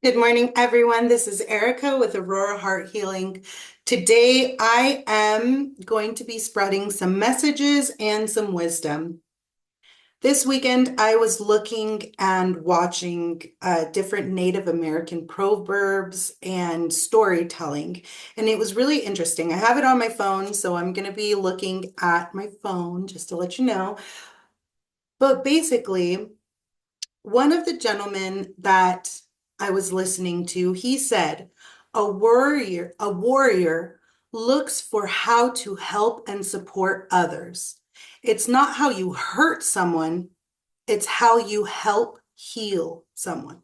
Good morning, everyone. This is Erica with Aurora Heart Healing. Today, I am going to be spreading some messages and some wisdom. This weekend, I was looking and watching different Native American proverbs and storytelling, and it was really interesting. I have it on my phone, so I'm going to be looking at my phone just to let you know. But basically, one of the gentlemen that I was listening to, he said, a warrior looks for how to help and support others. It's not how you hurt someone, it's how you help heal someone.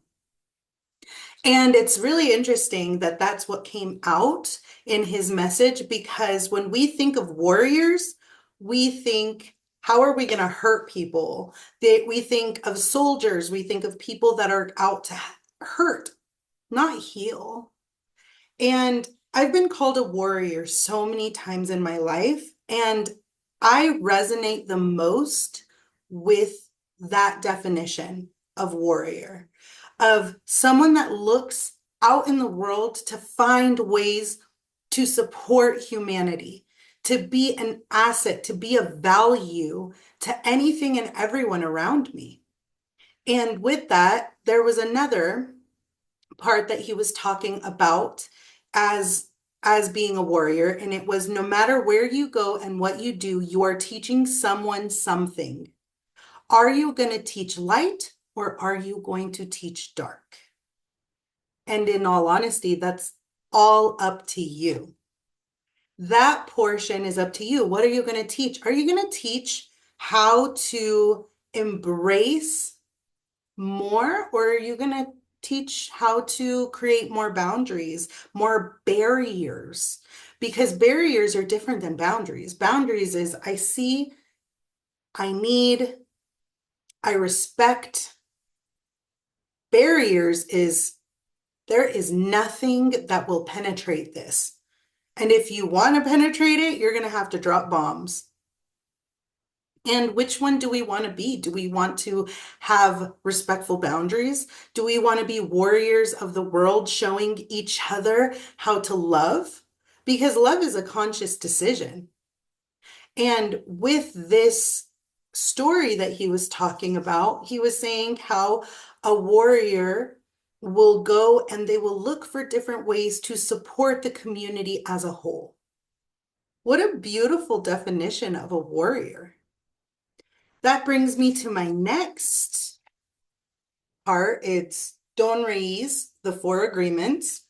And it's really interesting that that's what came out in his message because when we think of warriors, we think, how are we going to hurt people? We think of soldiers, we think of people that are out to hurt, not heal. And I've been called a warrior so many times in my life, and I resonate the most with that definition of warrior, of someone that looks out in the world to find ways to support humanity, to be an asset, to be of value to anything and everyone around me. And with that, there was another part that he was talking about as as being a warrior, and it was no matter where you go and what you do, you are teaching someone something. Are you going to teach light or are you going to teach dark? And in all honesty, that's all up to you. That portion is up to you. What are you going to teach? Are you going to teach how to embrace more, or are you going to teach how to create more boundaries, more barriers? Because barriers are different than boundaries. Boundaries is I see, I need, I respect. Barriers is there is nothing that will penetrate this. And if you want to penetrate it, you're going to have to drop bombs. And which one do we want to be? Do we want to have respectful boundaries? Do we want to be warriors of the world, showing each other how to love? Because love is a conscious decision. And with this story that he was talking about, he was saying how a warrior will go and they will look for different ways to support the community as a whole. What a beautiful definition of a warrior. That brings me to my next part. It's Don Ruiz, The Four Agreements.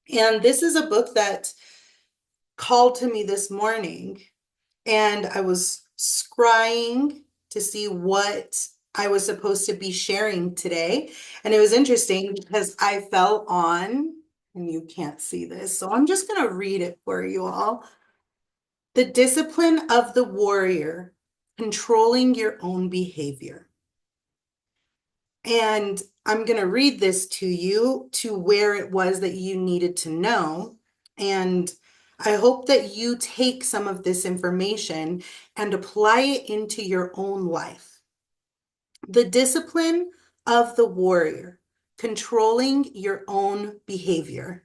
And this is a book that called to me this morning. And I was scrying to see what I was supposed to be sharing today. And it was interesting because I fell on, and you can't see this, so I'm just going to read it for you all. The discipline of the warrior, controlling your own behavior. And I'm going to read this to you to where it was that you needed to know. And I hope that you take some of this information and apply it into your own life. The discipline of the warrior, controlling your own behavior.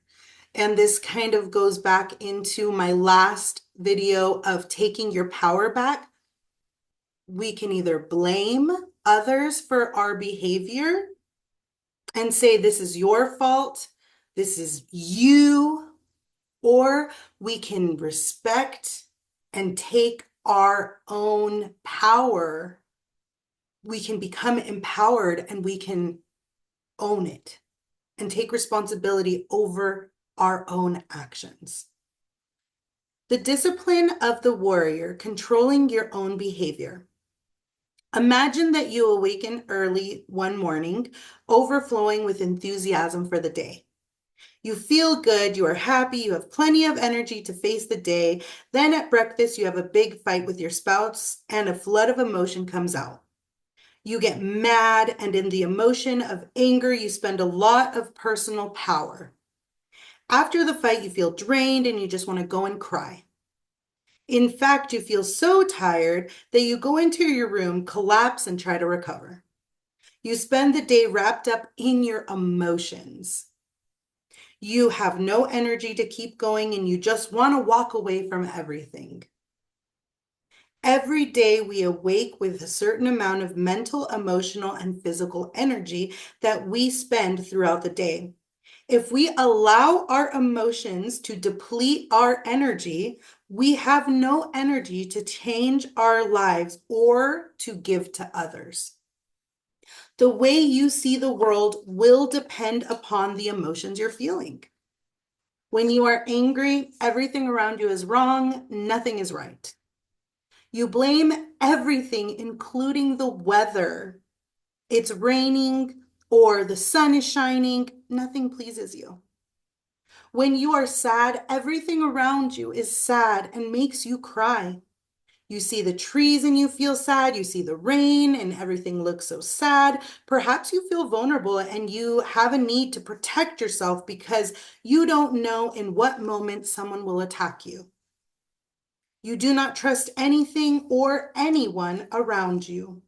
And this kind of goes back into my last video of taking your power back. We can either blame others for our behavior and say, this is your fault, this is you, or we can respect and take our own power. We can become empowered and we can own it and take responsibility over our own actions. The discipline of the warrior, controlling your own behavior. Imagine that you awaken early one morning, overflowing with enthusiasm for the day. You feel good, you are happy, you have plenty of energy to face the day. Then at breakfast, you have a big fight with your spouse, and a flood of emotion comes out. You get mad, and in the emotion of anger, you spend a lot of personal power. After the fight, you feel drained and you just want to go and cry. In fact, you feel so tired that you go into your room, collapse, and try to recover. You spend the day wrapped up in your emotions. You have no energy to keep going and you just want to walk away from everything. Every day we awake with a certain amount of mental, emotional, and physical energy that we spend throughout the day. If we allow our emotions to deplete our energy, we have no energy to change our lives or to give to others. The way you see the world will depend upon the emotions you're feeling. When you are angry, everything around you is wrong, nothing is right. You blame everything, including the weather. It's raining or the sun is shining, nothing pleases you. When you are sad, everything around you is sad and makes you cry. You see the trees and you feel sad. You see the rain and everything looks so sad. Perhaps you feel vulnerable and you have a need to protect yourself because you don't know in what moment someone will attack you. You do not trust anything or anyone around you.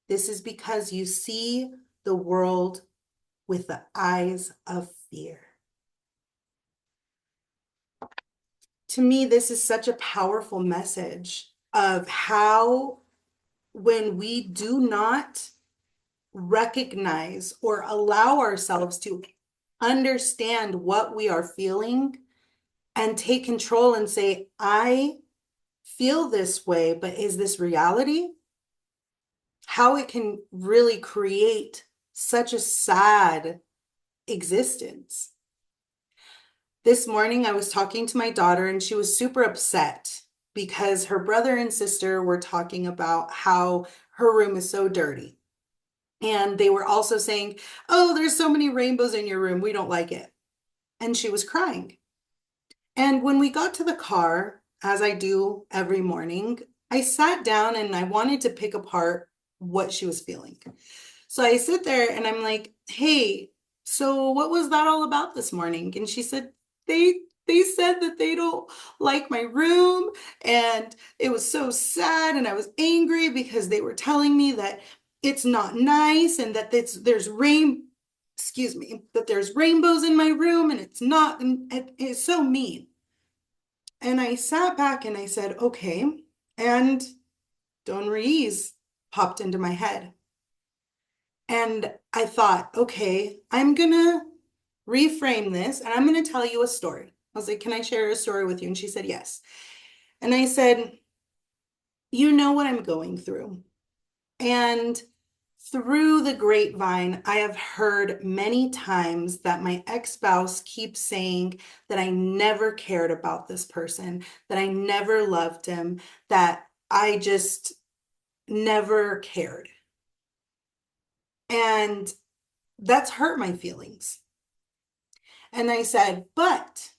This is because you see the world with the eyes of fear. To me, this is such a powerful message of how when we do not recognize or allow ourselves to understand what we are feeling and take control and say, I feel this way, but is this reality? How it can really create such a sad existence. This morning, I was talking to my daughter and she was super upset because her brother and sister were talking about how her room is so dirty. And they were also saying, oh, there's so many rainbows in your room. We don't like it. And she was crying. And when we got to the car, as I do every morning, I sat down and I wanted to pick apart what she was feeling. So I sit there and I'm like, hey, so what was that all about this morning? And she said, they said that they don't like my room and it was so sad and I was angry because they were telling me that it's not nice and that that there's rainbows in my room and it's not, and it's so mean. And I sat back and I said, okay. And Don Ruiz popped into my head. And I thought, okay, I'm gonna reframe this and I'm gonna tell you a story. I was like, can I share a story with you? And she said, yes. And I said, you know what I'm going through. And through the grapevine, I have heard many times that my ex-spouse keeps saying that I never cared about this person, that I never loved him, that I just never cared. And that's hurt my feelings. And I said, but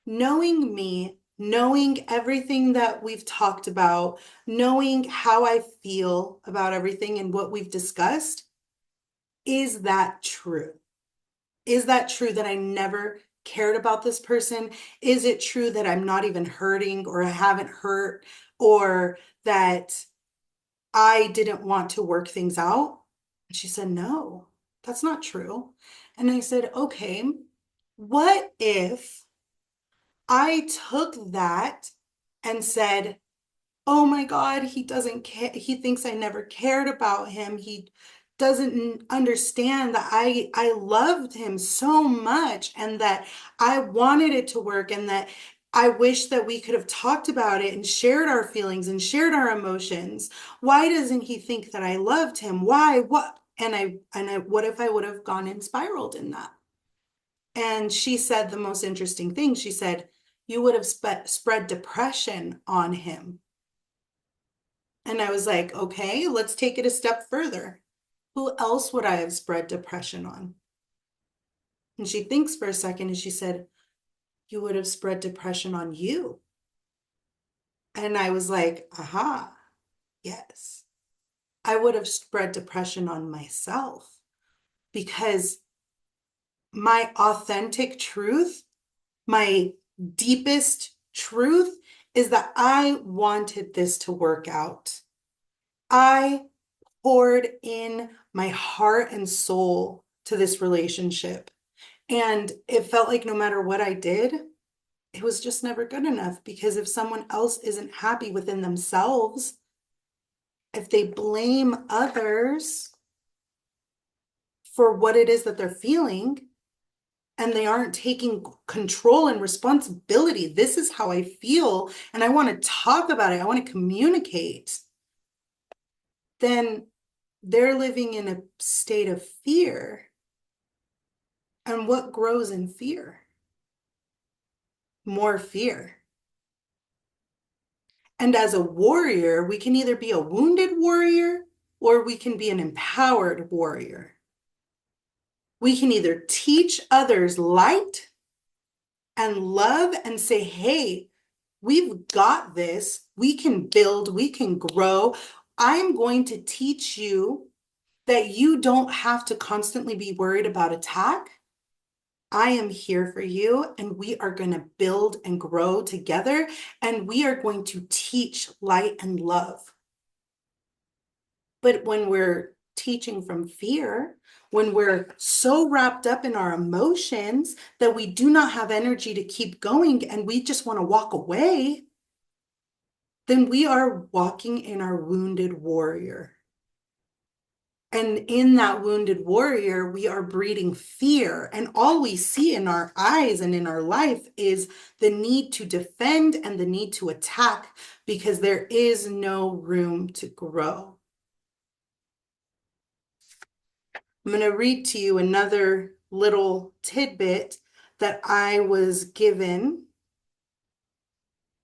knowing me, knowing everything that we've talked about, knowing how I feel about everything and what we've discussed, is that true? Is that true that I never cared about this person? Is it true that I'm not even hurting or I haven't hurt or that I didn't want to work things out? And she said, no, that's not true. And I said, okay, what if I took that and said, oh my God, he doesn't care. He thinks I never cared about him. He doesn't understand that I loved him so much and that I wanted it to work and that I wish that we could have talked about it and shared our feelings and shared our emotions. Why doesn't he think that I loved him? Why? What? What if I would have gone and spiraled in that? And she said the most interesting thing. She said, you would have spread depression on him. And I was like, okay, let's take it a step further. Who else would I have spread depression on? And she thinks for a second and she said, you would have spread depression on you. And I was like, aha, yes. I would have spread depression on myself because my authentic truth, my deepest truth is that I wanted this to work out. I poured in my heart and soul to this relationship. And it felt like no matter what I did, it was just never good enough, because if someone else isn't happy within themselves, if they blame others for what it is that they're feeling, and they aren't taking control and responsibility, this is how I feel, and I want to talk about it, I want to communicate, then they're living in a state of fear. And what grows in fear? More fear. And as a warrior, we can either be a wounded warrior or we can be an empowered warrior. We can either teach others light and love and say, hey, we've got this. We can build, we can grow. I'm going to teach you that you don't have to constantly be worried about attack. I am here for you, and we are going to build and grow together, and we are going to teach light and love. But when we're teaching from fear, when we're so wrapped up in our emotions that we do not have energy to keep going and we just want to walk away, then we are walking in our wounded warrior. And in that wounded warrior, we are breeding fear. And all we see in our eyes and in our life is the need to defend and the need to attack, because there is no room to grow. I'm going to read to you another little tidbit that I was given.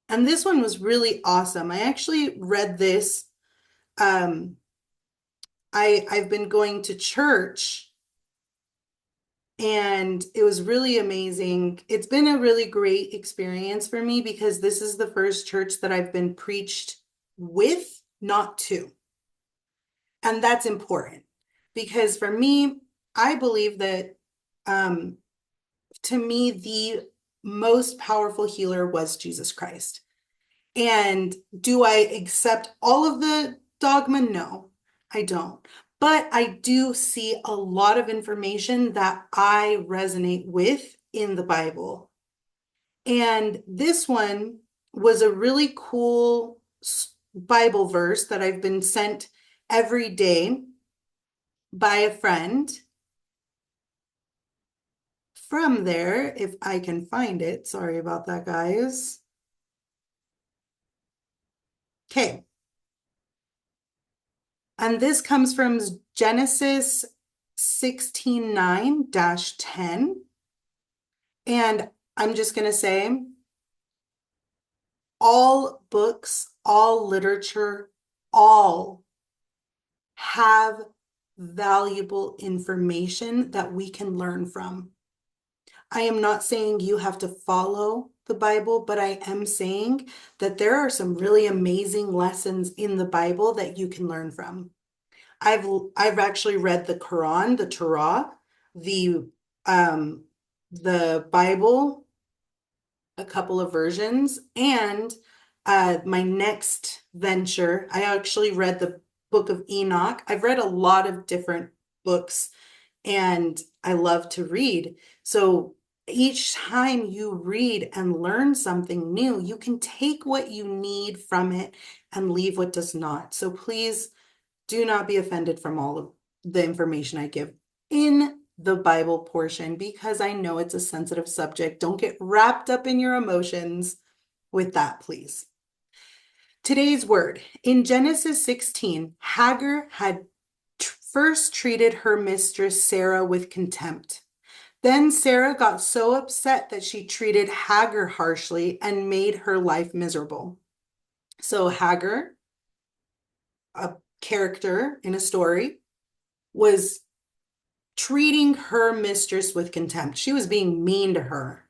And this one was really awesome. I actually read this. I've been going to church, and it was really amazing. It's been a really great experience for me, because this is the first church that I've been preached with, not to. And that's important, because for me, I believe that to me, the most powerful healer was Jesus Christ. And do I accept all of the dogma? No, I don't. But I do see a lot of information that I resonate with in the Bible. And this one was a really cool Bible verse that I've been sent every day by a friend. From there, if I can find it, sorry about that, guys. Okay. And this comes from Genesis 16:9-10. And I'm just going to say, all books, all literature, all have valuable information that we can learn from. I am not saying you have to follow the Bible, but I am saying that there are some really amazing lessons in the Bible that you can learn from. I've actually read the Quran, the Torah, the Bible, a couple of versions, and my next venture, I actually read the Book of Enoch. I've read a lot of different books, and I love to read. So each time you read and learn something new, you can take what you need from it and leave what does not. So please do not be offended from all of the information I give in the Bible portion, because I know it's a sensitive subject. Don't get wrapped up in your emotions with that, please. Today's word. In Genesis 16, Hagar had first treated her mistress Sarah with contempt. Then Sarah got so upset that she treated Hagar harshly and made her life miserable. So Hagar, a character in a story, was treating her mistress with contempt. She was being mean to her.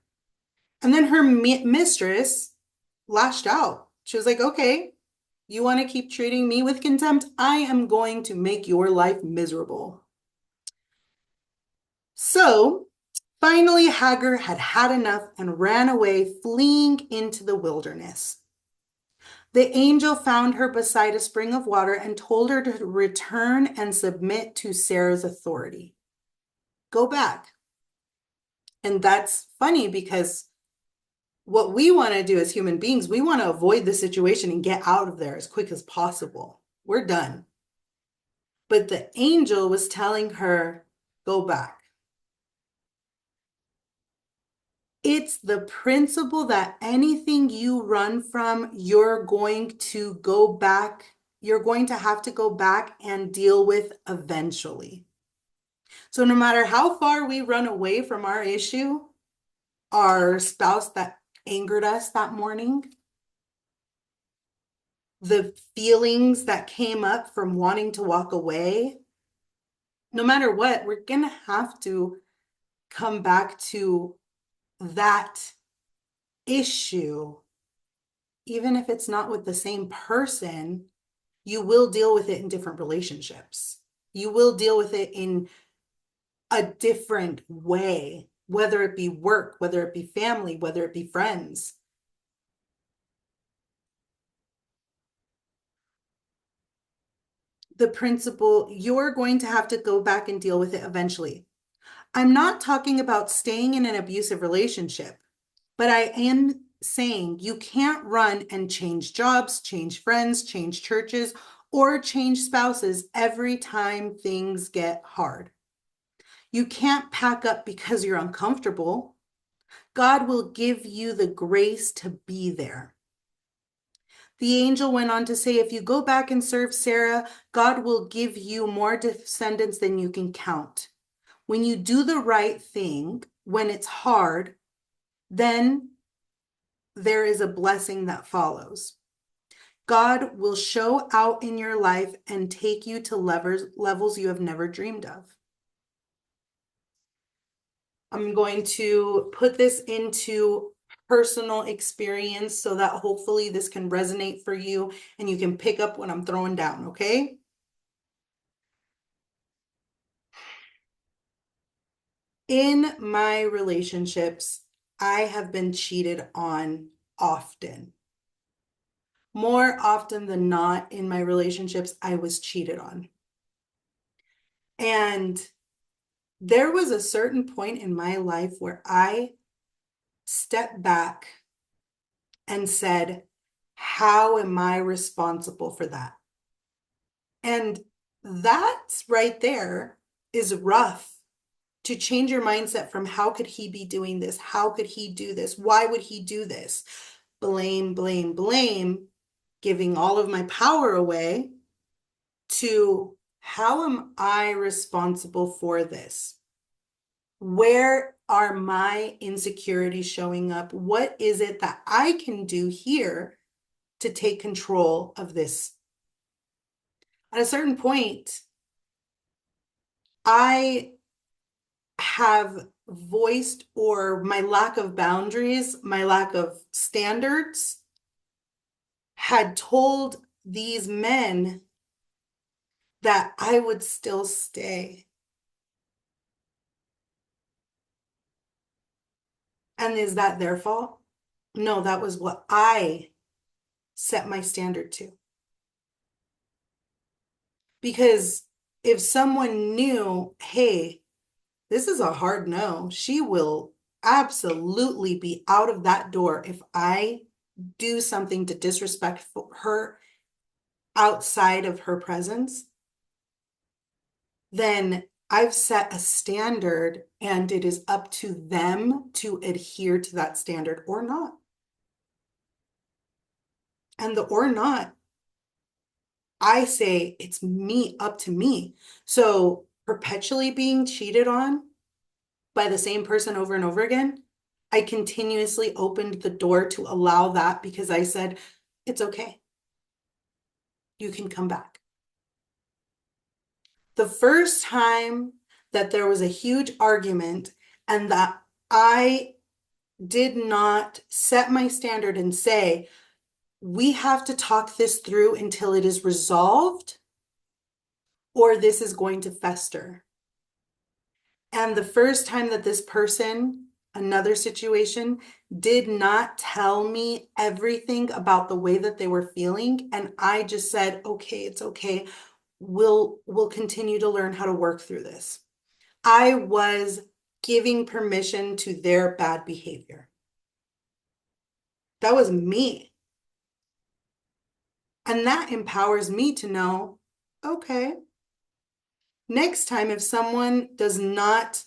And then her mistress lashed out. She was like, okay, you want to keep treating me with contempt? I am going to make your life miserable. So finally, Hagar had had enough and ran away, fleeing into the wilderness. The angel found her beside a spring of water and told her to return and submit to Sarah's authority. Go back. And that's funny because what we want to do as human beings, we want to avoid the situation and get out of there as quick as possible. We're done. But the angel was telling her, go back. It's the principle that anything you run from, you're going to go back. You're going to have to go back and deal with eventually. So no matter how far we run away from our issue, our spouse that angered us that morning, the feelings that came up from wanting to walk away, no matter what, we're going to have to come back to that issue. Even if it's not with the same person, you will deal with it in different relationships. You will deal with it in a different way, whether it be work, whether it be family, whether it be friends. The principle, you're going to have to go back and deal with it eventually. I'm not talking about staying in an abusive relationship, but I am saying you can't run and change jobs, change friends, change churches, or change spouses every time things get hard. You can't pack up because you're uncomfortable. God will give you the grace to be there. The angel went on to say, if you go back and serve Sarah, God will give you more descendants than you can count. When you do the right thing, when it's hard, then there is a blessing that follows. God will show out in your life and take you to levels you have never dreamed of. I'm going to put this into personal experience so that hopefully this can resonate for you and you can pick up what I'm throwing down, okay? In my relationships, I have been cheated on often. More often than not in my relationships, I was cheated on. And there was a certain point in my life where I stepped back and said, how am I responsible for that? And that right there is rough, to change your mindset from how could he be doing this? How could he do this? Why would he do this? Blame, blame, blame, giving all of my power away, to how am I responsible for this? Where are my insecurities showing up? What is it that I can do here to take control of this? At a certain point, I have voiced, or my lack of boundaries, my lack of standards, had told these men that I would still stay. And is that their fault? No, that was what I set my standard to. Because if someone knew, hey, this is a hard no, she will absolutely be out of that door if I do something to disrespect her outside of her presence, then I've set a standard and it is up to them to adhere to that standard or not. And the or not, I say it's up to me. So perpetually being cheated on by the same person over and over again, I continuously opened the door to allow that because I said, it's okay. You can come back. The first time that there was a huge argument and that I did not set my standard and say, we have to talk this through until it is resolved, or this is going to fester. And the first time that this person another situation, did not tell me everything about the way that they were feeling. And I just said, okay, it's okay. We'll continue to learn how to work through this. I was giving permission to their bad behavior. That was me. And that empowers me to know, okay, next time if someone does not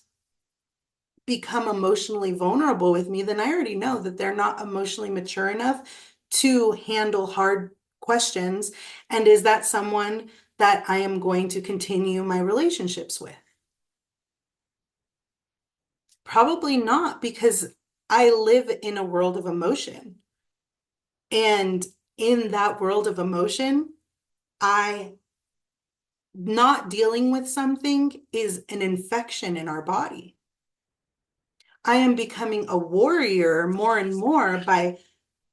become emotionally vulnerable with me, then I already know that they're not emotionally mature enough to handle hard questions. And is that someone that I am going to continue my relationships with? Probably not, because I live in a world of emotion. And in that world of emotion, I not dealing with something is an infection in our body. I am becoming a warrior more and more by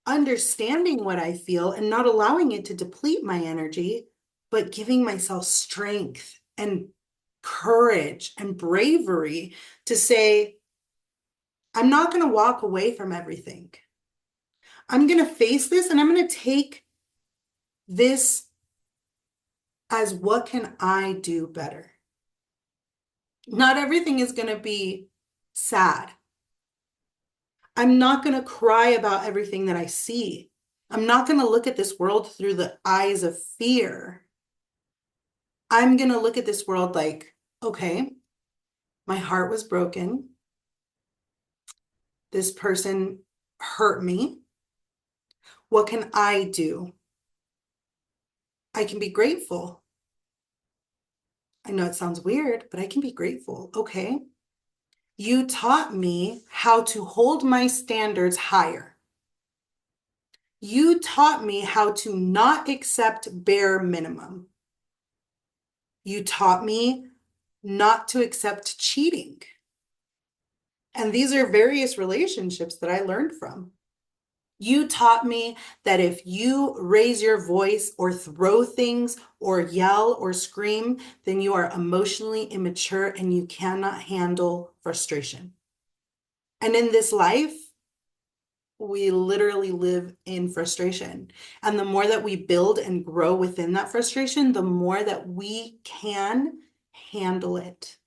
understanding what I feel and not allowing it to deplete my energy, but giving myself strength and courage and bravery to say, I'm not going to walk away from everything. I'm going to face this and I'm going to take this as what can I do better? Not everything is going to be sad. I'm not going to cry about everything that I see. I'm not going to look at this world through the eyes of fear. I'm going to look at this world like, okay, my heart was broken. This person hurt me. What can I do? I can be grateful. I know it sounds weird, but I can be grateful. Okay. You taught me how to hold my standards higher. You taught me how to not accept bare minimum. You taught me not to accept cheating. And these are various relationships that I learned from. You taught me that if you raise your voice or throw things or yell or scream, then you are emotionally immature and you cannot handle frustration. And in this life, we literally live in frustration. And the more that we build and grow within that frustration, the more that we can handle it,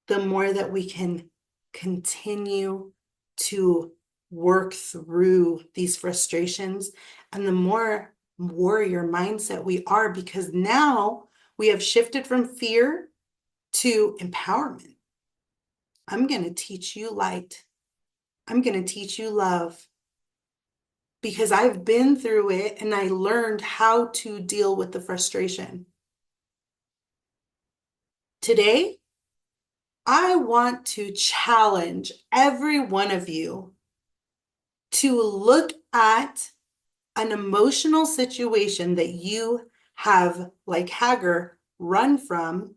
the more that we can continue to work through these frustrations, and the more warrior mindset we are, because now we have shifted from fear to empowerment. I'm going to teach you light. I'm going to teach you love, because I've been through it and I learned how to deal with the frustration. Today, I want to challenge every one of you to look at an emotional situation that you have, like Hagar, run from,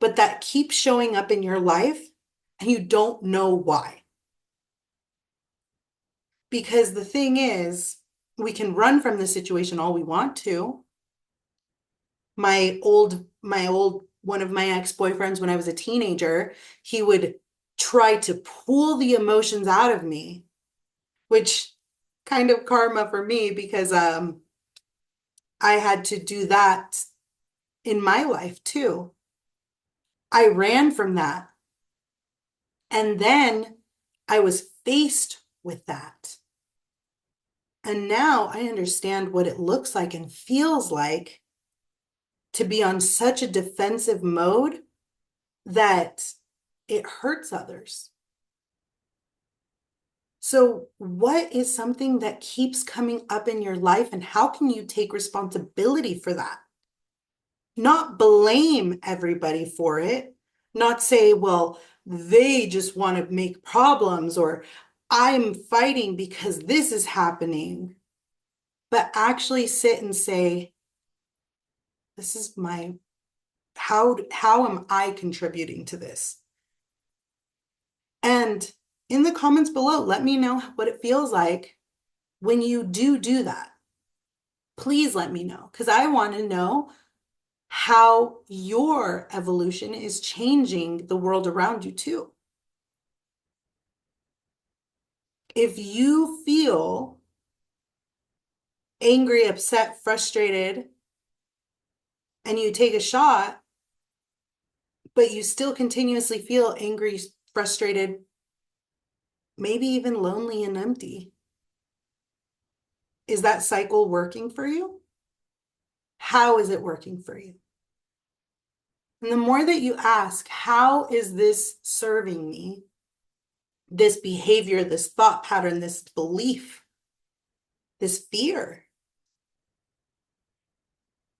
but that keeps showing up in your life and you don't know why. Because the thing is, we can run from the situation all we want to. One of my ex-boyfriends when I was a teenager, he would try to pull the emotions out of me, which kind of karma for me, because I had to do that in my life too. I ran from that. And then I was faced with that. And now I understand what it looks like and feels like to be on such a defensive mode that it hurts others. So, what is something that keeps coming up in your life, and how can you take responsibility for that? Not blame everybody for it, not say, well, they just want to make problems, or I'm fighting because this is happening, but actually sit and say, this is my, how am I contributing to this? And in the comments below, let me know what it feels like when you do that. Please let me know, because I want to know how your evolution is changing the world around you too. If you feel angry, upset, frustrated, and you take a shot, but you still continuously feel angry, frustrated, maybe even lonely and empty, is that cycle working for you? How is it working for you? And the more that you ask, how is this serving me? This behavior, this thought pattern, this belief, this fear,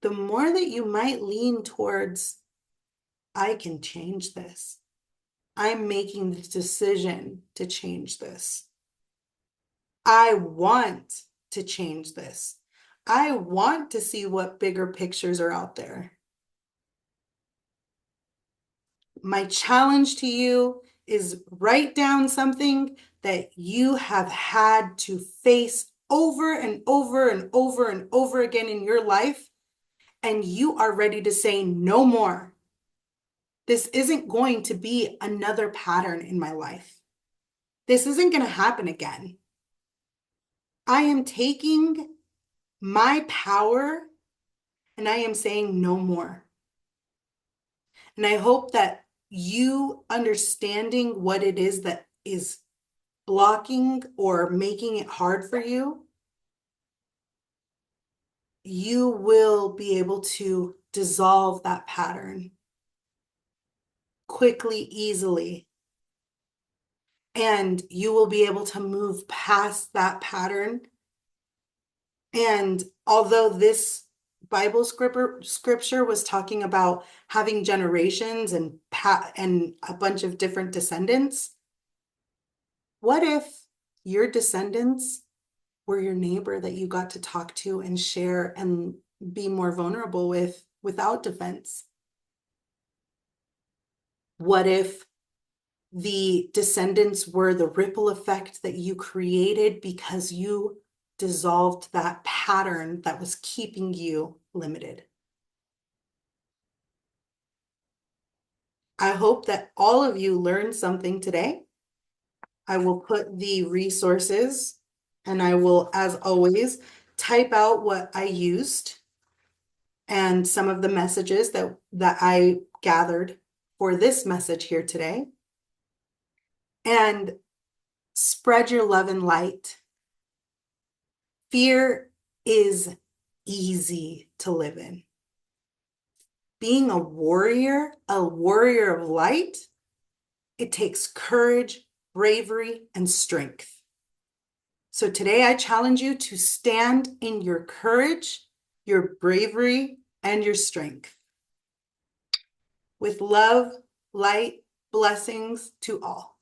the more that you might lean towards, I can change this. I'm making the decision to change this. I want to change this. I want to see what bigger pictures are out there. My challenge to you is write down something that you have had to face over and over and over and over again in your life, and you are ready to say no more. This isn't going to be another pattern in my life. This isn't going to happen again. I am taking my power and I am saying no more. And I hope that you understanding what it is that is blocking or making it hard for you, you will be able to dissolve that pattern quickly, easily. And you will be able to move past that pattern. And although this Bible scripture was talking about having generations and a bunch of different descendants, what if your descendants were your neighbor that you got to talk to and share and be more vulnerable with without defense? What if the descendants were the ripple effect that you created because you dissolved that pattern that was keeping you limited? I hope that all of you learned something today. I will put the resources and I will, as always, type out what I used and some of the messages that I gathered for this message here today. And spread your love and light. Fear is easy to live in. Being a warrior of light, it takes courage, bravery, and strength. So today I challenge you to stand in your courage, your bravery, and your strength. With love, light, blessings to all.